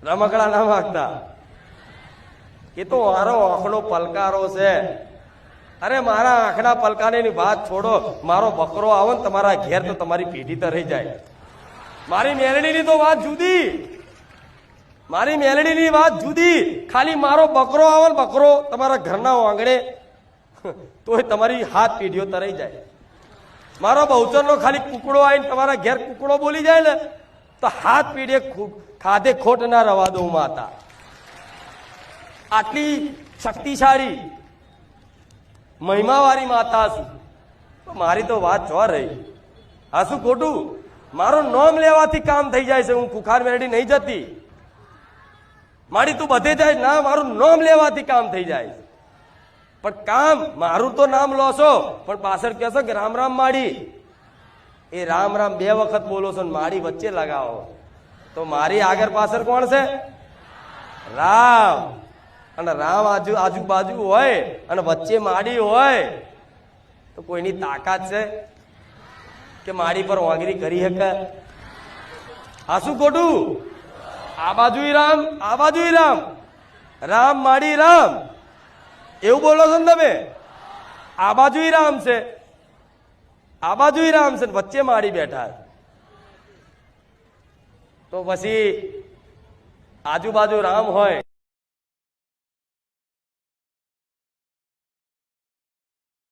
રમકડા ના માગતા. એ તો મારો આંખનો પલકારો છે. અરે મારા આંખના પલકારાની વાત છોડો, મારો બકરો આવો ને તમારા ઘેર તો તમારી પેઢી તો રહી જાય. મારી મેલડીની તો વાત જુદી, મારી મેલડીની વાત જુદી. ખાલી મારો બકરો આવો ને, બકરો તમારા ઘરના આંગણે, તોય તમારી હાથ પેઢીઓ તરાઈ જાય. મારો બહુચરનો ખાલી કુકડો આવીને તમારા ઘેર કુકડો બોલી જાય ને, તો હાથ પેઢીએ ખાધે ખોટ ના રવા દઉં માતા. આટલી શક્તિશાળી મહિમાવાળી માતા છું. મારી તો વાત જો રહી. આ શું ખોટું? મારું નામ લેવાથી કામ થઈ જાય છે. હું કુખાર મેરડી નહીં જતી. મારી તું બધે જાય ના, મારું નામ લેવાથી કામ થઈ જાય. પણ કામ મારું તો નામ લો છો, પણ પાછળ કહેશો કે રામ રામ માડી. એ રામ રામ 2 વખત બોલો છો ને માડી વચ્ચે લગાવો, તો મારી આગળ પાછળ કોણ છે? રામ. અને રામ આજુબાજુ હોય અને વચ્ચે માડી હોય તો કોઈની તાકાત છે કે માડી પર વાંગરી કરી શકે? આ શું ખોટું? આ બાજુ રામ, આ બાજુ રામ, રામ માડી રામ એવું બોલો છો ને તમે? આ બાજુ રામ છે, આ બાજુ રામ છે, વચ્ચે માડી બેઠા. તો પછી આજુબાજુ રામ હોય